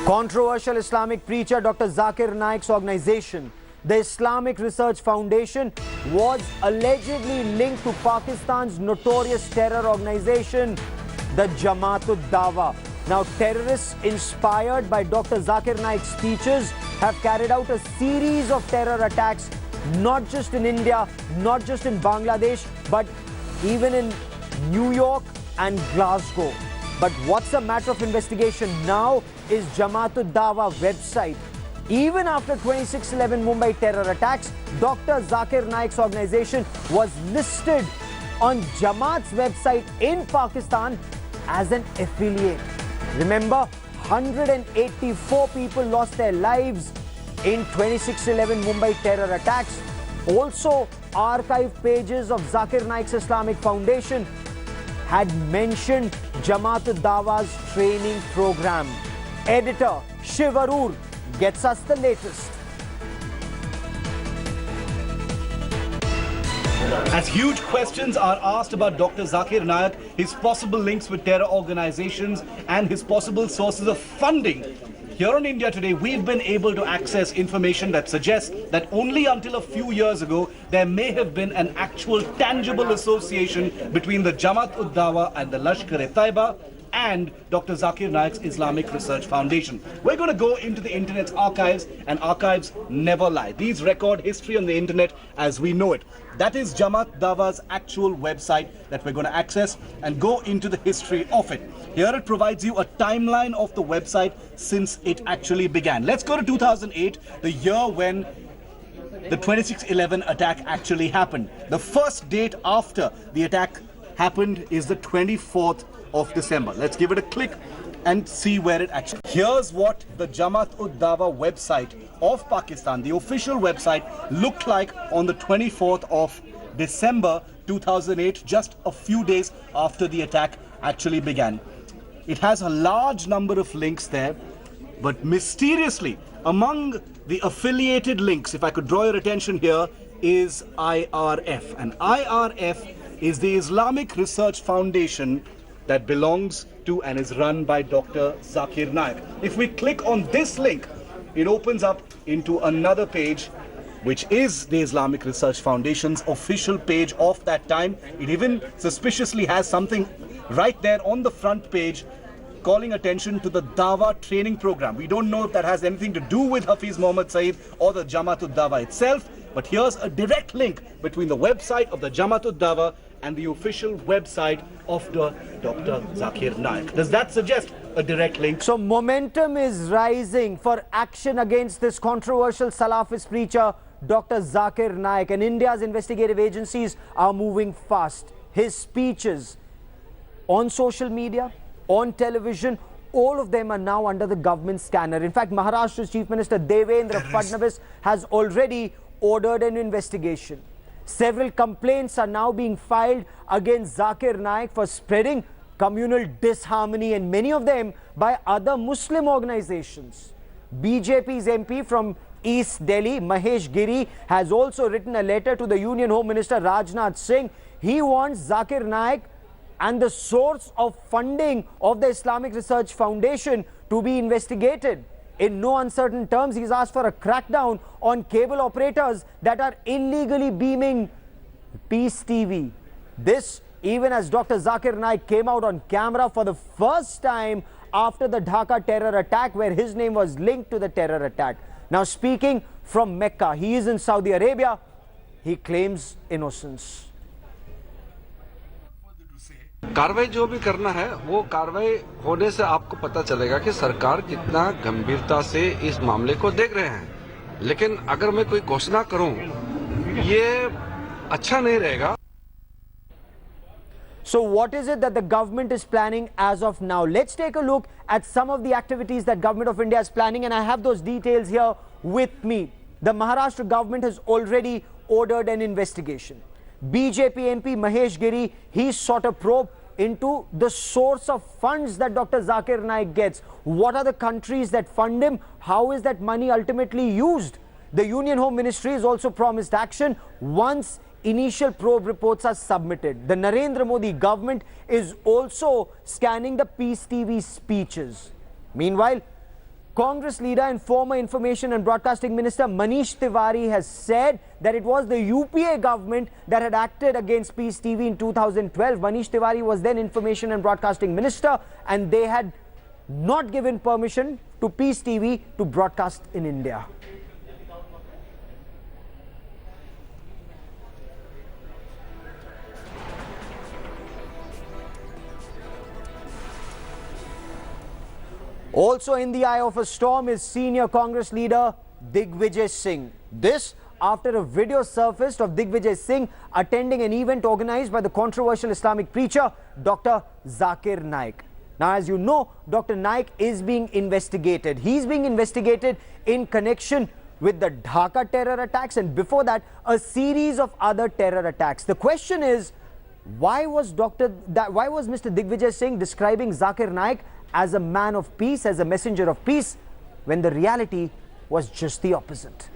Controversial Islamic preacher Dr. Zakir Naik's organization, the Islamic Research Foundation, was allegedly linked to Pakistan's notorious terror organization, the Jamaat-ud-Dawa. Now, terrorists inspired by Dr. Zakir Naik's speeches have carried out a series of terror attacks, not just in India, not just in Bangladesh, but even in New York and Glasgow. But what's a matter of investigation now is Jamaat-ud-Dawa website. Even after 26/11 Mumbai terror attacks, Dr. Zakir Naik's organization was listed on Jamaat's website in Pakistan as an affiliate. Remember, 184 people lost their lives in 26/11 Mumbai terror attacks. Also, archive pages of Zakir Naik's Islamic Foundation had mentioned Jamaat-ud-Dawa's training program. Editor Shiv Arun gets us the latest. As huge questions are asked about Dr. Zakir Naik, his possible links with terror organizations and his possible sources of funding, here on India Today, we've been able to access information that suggests that only until a few years ago, there may have been an actual tangible association between the Jamaat-ud-Dawa and the Lashkar-e-Taiba and Dr. Zakir Naik's Islamic Research Foundation. We're going to go into the internet's archives, and archives never lie. These record history on the internet as we know it. That is Jamaat-Dawa's actual website that we're going to access and go into the history of it. Here it provides you a timeline of the website since it actually began. Let's go to 2008, the year when the 26/11 attack actually happened. The first date after the attack happened is the 24th of December. Let's give it a click and see where it actually... Here's what the Jamaat-ud-Dawa website of Pakistan, the official website, looked like on the 24th of December 2008, just a few days after the attack actually began. It has a large number of links there, but mysteriously, among the affiliated links, if I could draw your attention here, is IRF. And IRF is the Islamic Research Foundation that belongs to and is run by Dr. Zakir Naik. If we click on this link, it opens up into another page, which is the Islamic Research Foundation's official page of that time. It even suspiciously has something right there on the front page calling attention to the Dawa training program. We don't know if that has anything to do with Hafiz Muhammad Saeed or the Jamaat-ud-Dawa itself, but here's a direct link between the website of the Jamaat-ud-Dawa and the official website of the Dr. Zakir Naik. Does that suggest a direct link? So momentum is rising for action against this controversial Salafist preacher, Dr. Zakir Naik, and India's investigative agencies are moving fast. His speeches on social media, on television, all of them are now under the government scanner. In fact, Maharashtra's Chief Minister Devendra Fadnavis has already ordered an investigation. Several complaints are now being filed against Zakir Naik for spreading communal disharmony, and many of them by other Muslim organizations. BJP's MP from East Delhi, Mahesh Giri, has also written a letter to the Union Home Minister Rajnath Singh. He wants Zakir Naik and the source of funding of the Islamic Research Foundation to be investigated. In no uncertain terms, he's asked for a crackdown on cable operators that are illegally beaming Peace TV. This, even as Dr. Zakir Naik came out on camera for the first time after the Dhaka terror attack, where his name was linked to the terror attack. Now, speaking from Mecca, he is in Saudi Arabia. He claims innocence. कार्रवाई जो भी करना है वो कार्रवाई होने से आपको पता चलेगा कि सरकार कितना गंभीरता से इस मामले को देख रहे हैं, लेकिन अगर मैं कोई घोषणा करूं ये अच्छा नहीं रहेगा. So what is it that the government is planning as of now? Let's take a look at some of the activities that Government of India is planning, and I have those details here with me. The Maharashtra government has already ordered an investigation. BJP MP Mahesh Giri, he sought a probe into the source of funds that Dr. Zakir Naik gets. What are the countries that fund him? How is that money ultimately used? The Union Home Ministry has also promised action once initial probe reports are submitted. The Narendra Modi government is also scanning the Peace TV speeches. Meanwhile, Congress leader and former Information and Broadcasting Minister Manish Tiwari has said that it was the UPA government that had acted against Peace TV in 2012. Manish Tiwari was then Information and Broadcasting Minister, and they had not given permission to Peace TV to broadcast in India. Also in the eye of a storm is senior Congress leader Digvijay Singh. This after a video surfaced of Digvijay Singh attending an event organized by the controversial Islamic preacher Dr. Zakir Naik. Now, as you know, Dr. Naik is being investigated. He's being investigated in connection with the Dhaka terror attacks, and before that, a series of other terror attacks. The question is, why was Mr. Digvijay Singh describing Zakir Naik as a man of peace, as a messenger of peace, when the reality was just the opposite?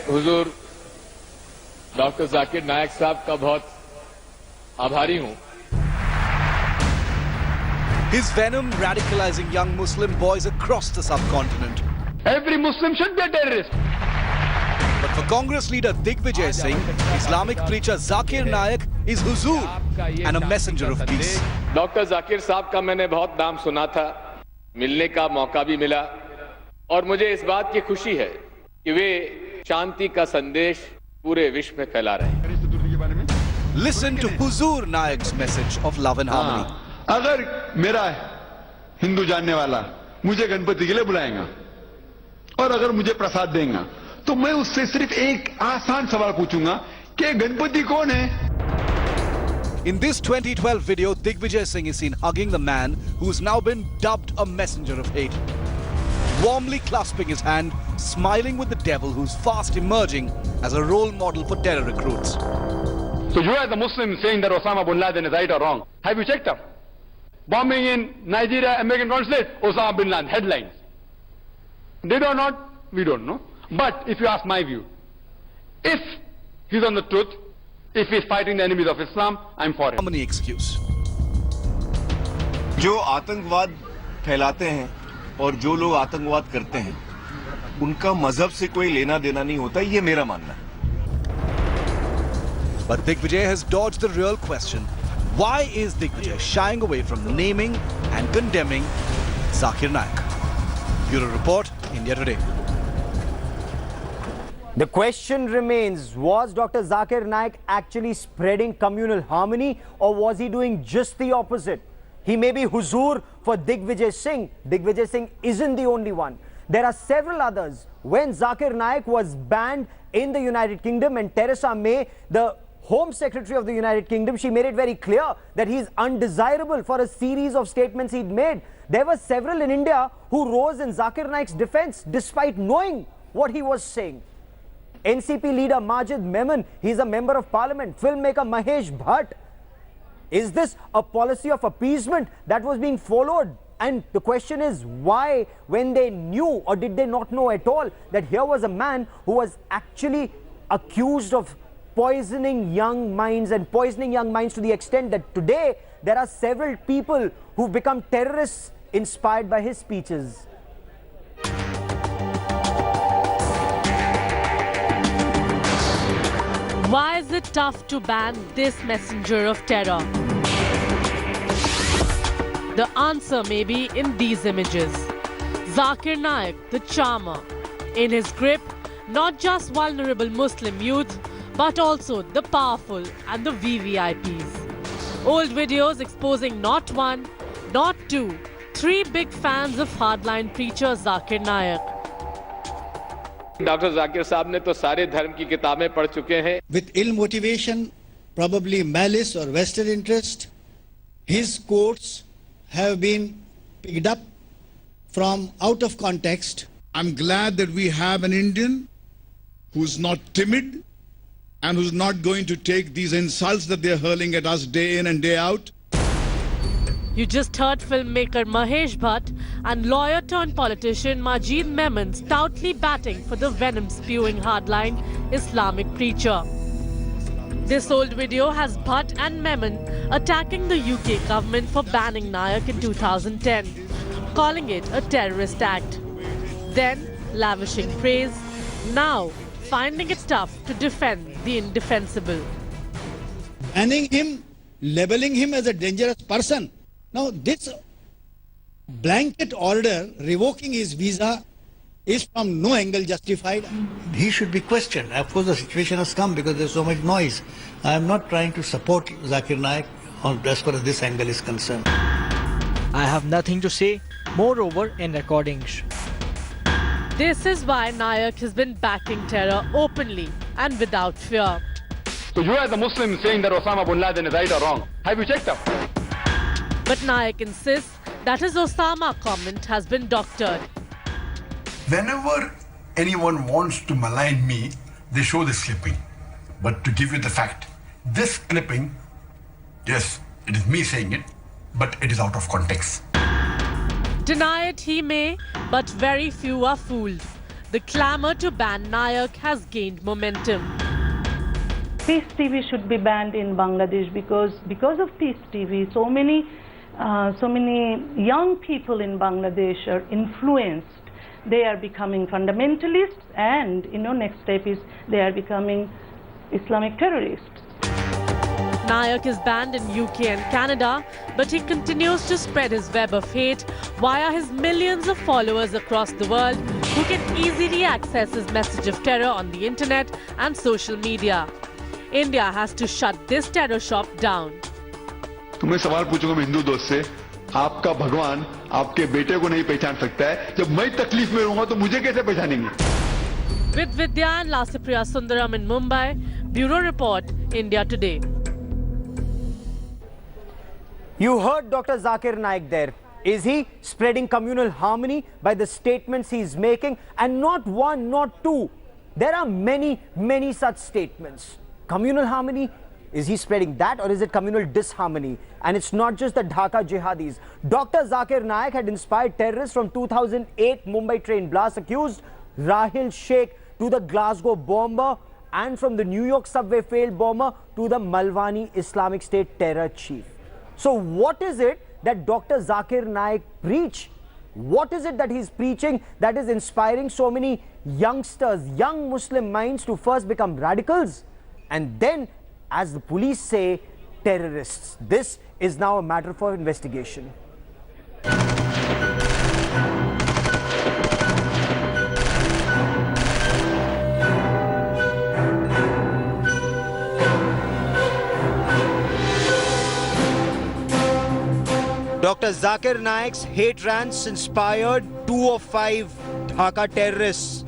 Hazur doctor Zakir नायक साहब का बहुत आभारी हूं. His venom radicalizing young Muslim boys across the subcontinent. Every Muslim should be a terrorist. But for Congress leader Digvijay Singh, Islamic preacher Zakir Naik is Huzur and a messenger of peace. Doctor Zakir साहब का मैंने बहुत नाम सुना था, मिलने का मौका भी मिला, और मुझे इस बात की खुशी है कि वे शांति का संदेश पूरे विश्व में फैला रहे हैं. Listen to Huzur Naik's message of love and harmony. अगर मेरा हिंदू जानने वाला मुझे गणपति के लिए बुलाएगा और अगर मुझे प्रसाद देगा, तो मैं उससे सिर्फ एक आसान सवाल पूछूंगा कि गणपति कौन है? In this 2012 video, Digvijay Singh is seen hugging the man who's now been dubbed a messenger of hate. Warmly clasping his hand, smiling with the devil who's fast emerging as a role model for terror recruits. So you as a Muslim saying that Osama bin Laden is right or wrong, have you checked up? Bombing in Nigeria, American consulate, Osama bin Laden, headlines. Did or not, we don't know. But if you ask my view, if he's on the truth, if he's fighting the enemies of Islam, I'm for it. Harmony excuse. जो आतंकवाद फैलाते हैं और जो लोग आतंकवाद करते हैं, उनका मजहब से कोई लेना देना नहीं होता, ये मेरा मानना है. But Digvijay has dodged the real question. Why is Digvijay shying away from naming and condemning Zakir Naik? Bureau Report, India Today. The question remains, was Dr. Zakir Naik actually spreading communal harmony, or was he doing just the opposite? He may be Huzur for Digvijay Singh. Digvijay Singh isn't the only one. There are several others. When Zakir Naik was banned in the United Kingdom, and Theresa May, the Home Secretary of the United Kingdom, she made it very clear that he is undesirable for a series of statements he'd made. There were several in India who rose in Zakir Naik's defense despite knowing what he was saying. NCP leader Majid Memon, he's a member of parliament. Filmmaker Mahesh Bhatt. Is this a policy of appeasement that was being followed? And the question is, why, when they knew, or did they not know at all, that here was a man who was actually accused of poisoning young minds, and poisoning young minds to the extent that today there are several people who've become terrorists inspired by his speeches. Why is it tough to ban this messenger of terror? The answer may be in these images. Zakir Naik, the charmer, in his grip, not just vulnerable Muslim youth, but also the powerful and the VVIPs. Old videos exposing not one, not two, three big fans of hardline preacher Zakir Naik. Doctor Zakir साहब ने तो सारे धर्म की किताबें पढ़ चुके हैं. With ill motivation, probably malice or vested interest, his quotes have been picked up from out of context. I'm glad that we have an Indian who's not timid and who's not going to take these insults that they're hurling at us day in and day out. You just heard filmmaker Mahesh Bhatt and lawyer turned politician Majid Memon stoutly batting for the venom-spewing hardline Islamic preacher. This old video has Bhatt and Memon attacking the UK government for banning Naik in 2010, calling it a terrorist act. Then lavishing praise, now finding it tough to defend the indefensible. Banning him, labeling him as a dangerous person. Now this blanket order revoking his visa is from no angle justified. He should be questioned. Of course, the situation has come because there's so much noise. I am not trying to support Zakir Naik as far as this angle is concerned. I have nothing to say. Moreover, in recordings. This is why Naik has been backing terror openly and without fear. So you as a Muslim saying that Osama bin Laden is right or wrong, have you checked up? But Naik insists that his Osama comment has been doctored. Whenever anyone wants to malign me, they show this clipping. But to give you the fact, this clipping, yes, it is me saying it, but it is out of context. Deny it he may, but very few are fooled. The clamour to ban Naik has gained momentum. Peace TV should be banned in Bangladesh because of Peace TV, so many young people in Bangladesh are influenced. They are becoming fundamentalists, and next step is they are becoming Islamic terrorists. Naik is banned in UK and Canada, but he continues to spread his web of hate via his millions of followers across the world who can easily access his message of terror on the internet and social media. India has to shut this terror shop down. तो मैं सवाल पूछूंगा मैं हिंदू दोस्त से, आपका भगवान आपके बेटे को नहीं पहचान सकता है, जब मैं तकलीफ में रहूंगा तो मुझे कैसे पहचानेंगे? With Vidya and Lasipriya Sundaram in Mumbai, Bureau Report, India Today. You heard Dr. Zakir Naik there. Is he spreading communal harmony by the statements he is making? And not one, not two. There are many, many such statements. Communal harmony, is he spreading that, or is it communal disharmony? And it's not just the Dhaka jihadis. Dr. Zakir Naik had inspired terrorists from 2008 Mumbai train blast, accused Rahil Sheikh to the Glasgow bomber, and from the New York subway failed bomber to the Malwani Islamic State terror chief. So what is it that Dr. Zakir Naik preach? What is it that he's preaching that is inspiring so many youngsters, young Muslim minds to first become radicals and then, as the police say, terrorists? This is now a matter for investigation. Dr. Zakir Naik's hate rants inspired 2 of 5 Dhaka terrorists.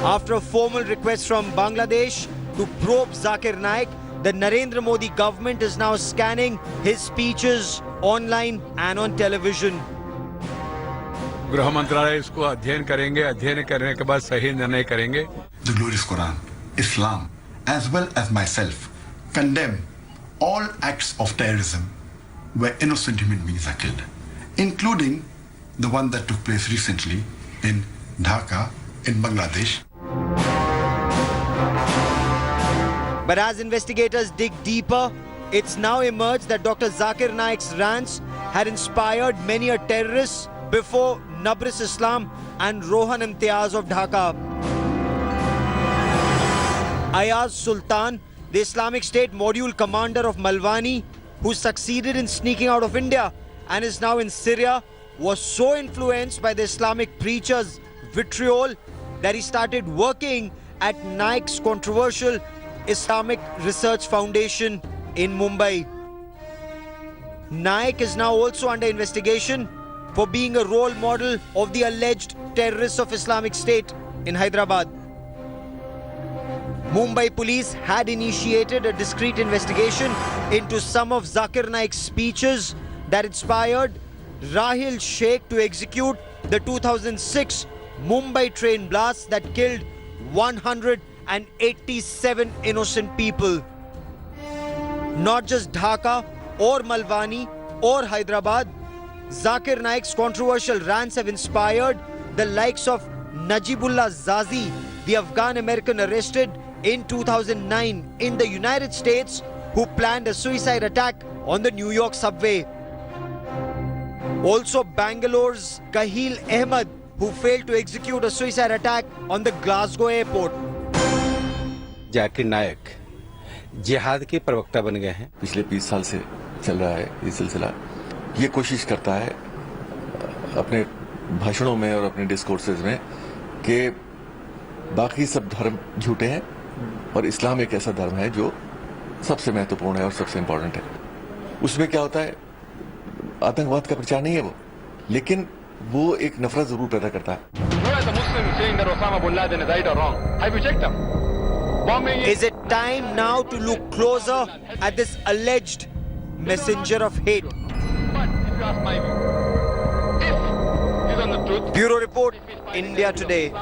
After a formal request from Bangladesh to probe Zakir Naik, the Narendra Modi government is now scanning his speeches online and on television. गृह मंत्रालय इसको अध्ययन करेंगे, अध्ययन करने के बाद सही निर्णय करेंगे. The glorious Quran, Islam, as well as myself, condemn all acts of terrorism where innocent human beings are killed, including the one that took place recently in Dhaka, in Bangladesh. But as investigators dig deeper, it's now emerged that Dr. Zakir Naik's rants had inspired many a terrorist before Nabris Islam and Rohan Imtiaz of Dhaka. Ayaz Sultan, the Islamic State module commander of Malwani, who succeeded in sneaking out of India and is now in Syria, was so influenced by the Islamic preacher's vitriol that he started working at Naik's controversial Islamic Research Foundation in Mumbai. Naik is now also under investigation for being a role model of the alleged terrorists of Islamic State in Hyderabad. Mumbai police had initiated a discreet investigation into some of Zakir Naik's speeches that inspired Rahil Sheikh to execute the 2006 Mumbai train blast that killed 187 innocent people. Not just Dhaka or Malwani or Hyderabad, Zakir Naik's controversial rants have inspired the likes of Najibullah Zazi, the Afghan American arrested in 2009 in the United States who planned a suicide attack on the New York subway. Also Bangalore's Kahil Ahmed, who failed to execute a suicide attack on the Glasgow airport. Zakir नायक जिहाद के प्रवक्ता बन गए हैं. पिछले 20 साल से चल रहा है ये सिलसिला. ये कोशिश करता है अपने भाषणों में और अपने डिस्कोर्सेज में कि बाकी सब धर्म झूठे हैं और इस्लाम एक ऐसा धर्म है जो सबसे महत्वपूर्ण है और सबसे इम्पोर्टेंट है. उसमें क्या होता है, आतंकवाद का प्रचार नहीं है वो, लेकिन वो एक नफरत जरूर पैदा करता है. Is it time now to look closer at this alleged messenger of hate? Bureau Report, India Today.